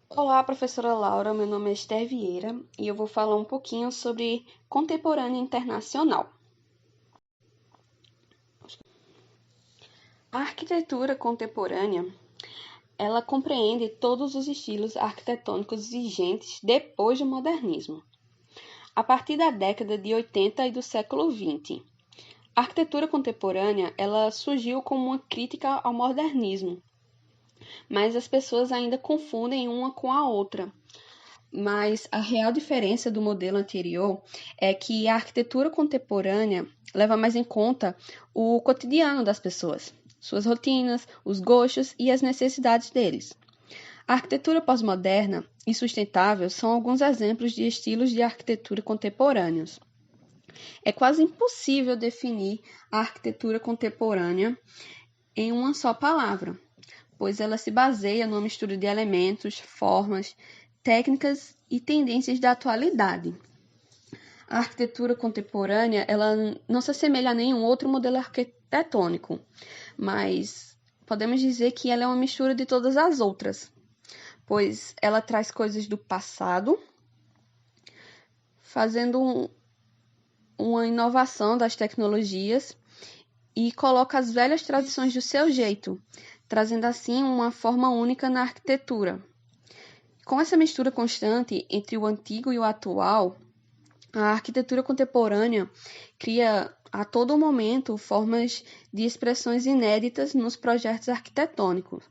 Olá, professora Laura. Meu nome é Esther Vieira e eu vou falar um pouquinho sobre contemporânea internacional. A arquitetura contemporânea, ela compreende todos os estilos arquitetônicos vigentes depois do modernismo, a partir da década de 80 e do século 20. A arquitetura contemporânea, ela surgiu como uma crítica ao modernismo, mas as pessoas ainda confundem uma com a outra. Mas a real diferença do modelo anterior é que a arquitetura contemporânea leva mais em conta o cotidiano das pessoas, suas rotinas, os gostos e as necessidades deles. A arquitetura pós-moderna e sustentável são alguns exemplos de estilos de arquitetura contemporâneos. É quase impossível definir a arquitetura contemporânea em uma só palavra, pois ela se baseia numa mistura de elementos, formas, técnicas e tendências da atualidade. A arquitetura contemporânea, ela não se assemelha a nenhum outro modelo arquitetônico, mas podemos dizer que ela é uma mistura de todas as outras, pois ela traz coisas do passado, fazendo uma inovação das tecnologias e coloca as velhas tradições do seu jeito, trazendo assim uma forma única na arquitetura. Com essa mistura constante entre o antigo e o atual, a arquitetura contemporânea cria a todo momento formas de expressões inéditas nos projetos arquitetônicos.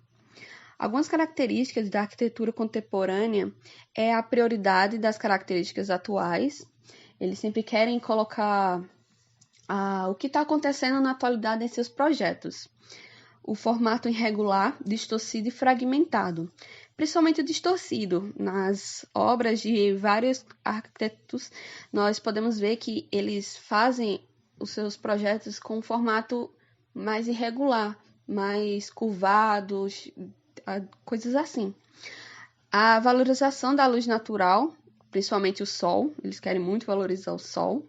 Algumas características da arquitetura contemporânea é a prioridade das características atuais. Eles sempre querem colocar o que está acontecendo na atualidade em seus projetos. O formato irregular, distorcido e fragmentado, principalmente distorcido. Nas obras de vários arquitetos, nós podemos ver que eles fazem os seus projetos com um formato mais irregular, mais curvados, coisas assim. A valorização da luz natural, principalmente o sol, eles querem muito valorizar o sol.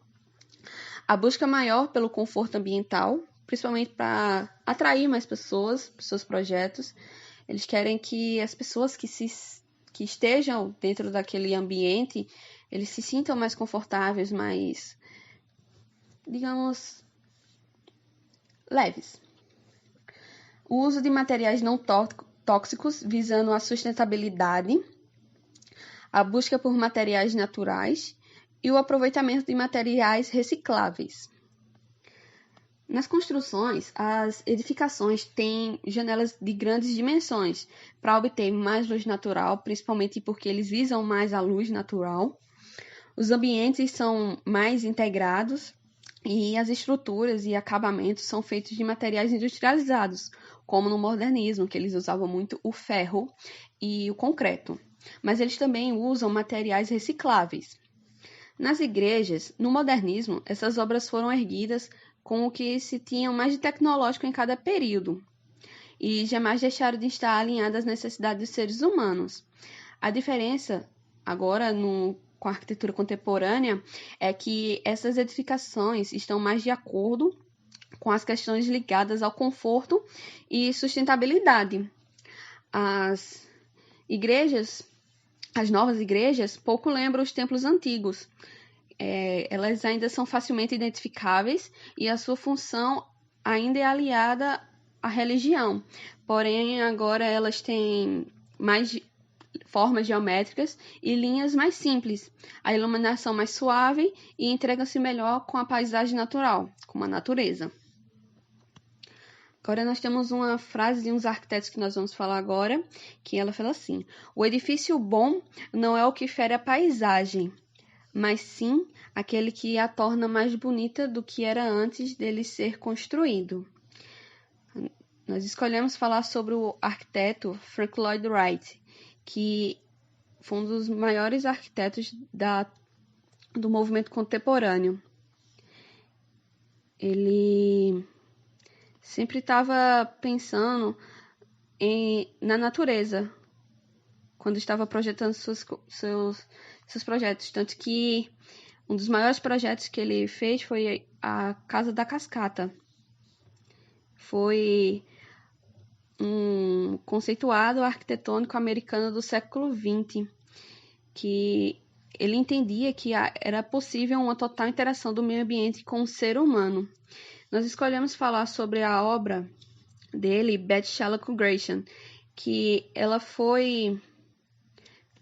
A busca maior pelo conforto ambiental, principalmente para atrair mais pessoas para os seus projetos. Eles querem que as pessoas que estejam dentro daquele ambiente, eles se sintam mais confortáveis, mais, digamos, leves. O uso de materiais não tóxicos visando a sustentabilidade, a busca por materiais naturais e o aproveitamento de materiais recicláveis. Nas construções, as edificações têm janelas de grandes dimensões para obter mais luz natural, principalmente porque eles visam mais a luz natural. Os ambientes são mais integrados e as estruturas e acabamentos são feitos de materiais industrializados, como no modernismo, que eles usavam muito o ferro e o concreto. Mas eles também usam materiais recicláveis. Nas igrejas, no modernismo, essas obras foram erguidas com o que se tinha mais de tecnológico em cada período e jamais deixaram de estar alinhadas às necessidades dos seres humanos. A diferença agora com a arquitetura contemporânea é que essas edificações estão mais de acordo com as questões ligadas ao conforto e sustentabilidade. As igrejas, as novas igrejas, pouco lembram os templos antigos. Elas ainda são facilmente identificáveis e a sua função ainda é aliada à religião. Porém, agora elas têm mais formas geométricas e linhas mais simples, a iluminação mais suave e entregam-se melhor com a paisagem natural, com a natureza. Agora nós temos uma frase de uns arquitetos que nós vamos falar agora, que ela fala assim: o edifício bom não é o que fere a paisagem, mas sim aquele que a torna mais bonita do que era antes dele ser construído. Nós escolhemos falar sobre o arquiteto Frank Lloyd Wright, que foi um dos maiores arquitetos do movimento contemporâneo. Ele sempre estava pensando na natureza quando estava projetando seus projetos. Tanto que um dos maiores projetos que ele fez foi a Casa da Cascata. Foi um conceituado arquitetônico americano do século XX, que ele entendia que era possível uma total interação do meio ambiente com o ser humano. Nós escolhemos falar sobre a obra dele, Beth Shallow Congregation, que ela foi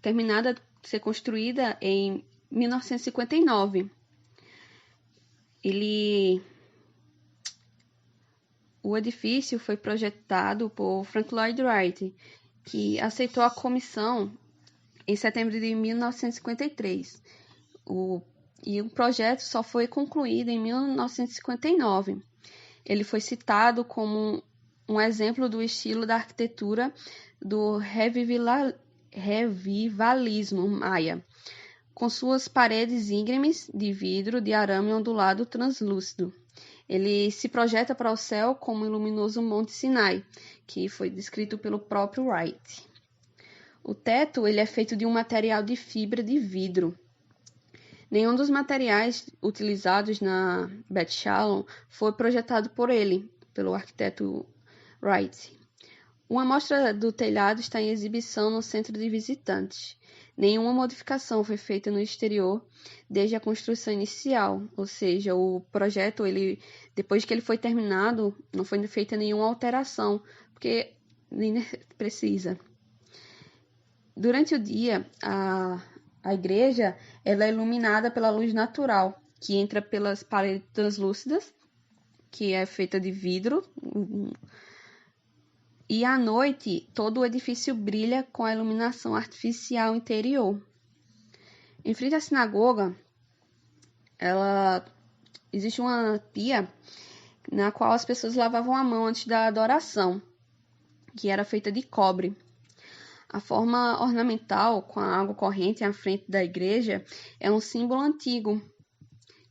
terminada de ser construída em 1959. O edifício foi projetado por Frank Lloyd Wright, que aceitou a comissão em setembro de 1953. E o projeto só foi concluído em 1959. Ele foi citado como um exemplo do estilo da arquitetura do revivalismo maia, com suas paredes íngremes de vidro de arame ondulado translúcido. Ele se projeta para o céu como o luminoso Monte Sinai, que foi descrito pelo próprio Wright. O teto ele é feito de um material de fibra de vidro. Nenhum dos materiais utilizados na Beth Shallow foi projetado por ele, pelo arquiteto Wright. Uma amostra do telhado está em exibição no centro de visitantes. Nenhuma modificação foi feita no exterior desde a construção inicial, ou seja, o projeto, depois que ele foi terminado, não foi feita nenhuma alteração, porque nem precisa. Durante o dia, a igreja ela é iluminada pela luz natural, que entra pelas paredes translúcidas, que é feita de vidro, e à noite todo o edifício brilha com a iluminação artificial interior. Em frente à sinagoga, existe uma pia na qual as pessoas lavavam a mão antes da adoração, que era feita de cobre. A forma ornamental com a água corrente à frente da igreja é um símbolo antigo,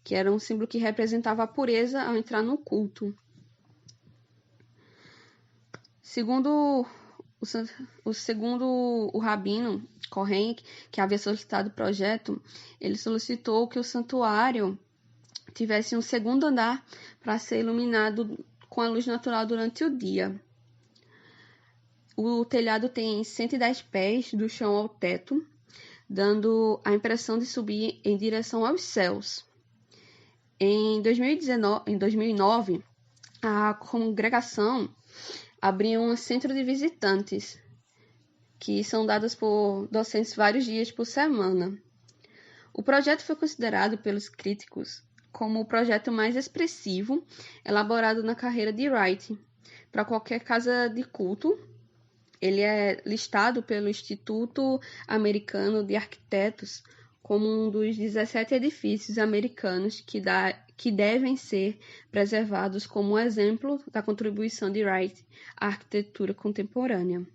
que era um símbolo que representava a pureza ao entrar no culto. Segundo o rabino Cohen, que havia solicitado o projeto, ele solicitou que o santuário tivesse um segundo andar para ser iluminado com a luz natural durante o dia. O telhado tem 110 pés do chão ao teto, dando a impressão de subir em direção aos céus. Em 2009, a congregação abriu um centro de visitantes, que são dados por docentes vários dias por semana. O projeto foi considerado pelos críticos como o projeto mais expressivo elaborado na carreira de Wright. Para qualquer casa de culto, ele é listado pelo Instituto Americano de Arquitetos como um dos 17 edifícios americanos que devem ser preservados como um exemplo da contribuição de Wright à arquitetura contemporânea.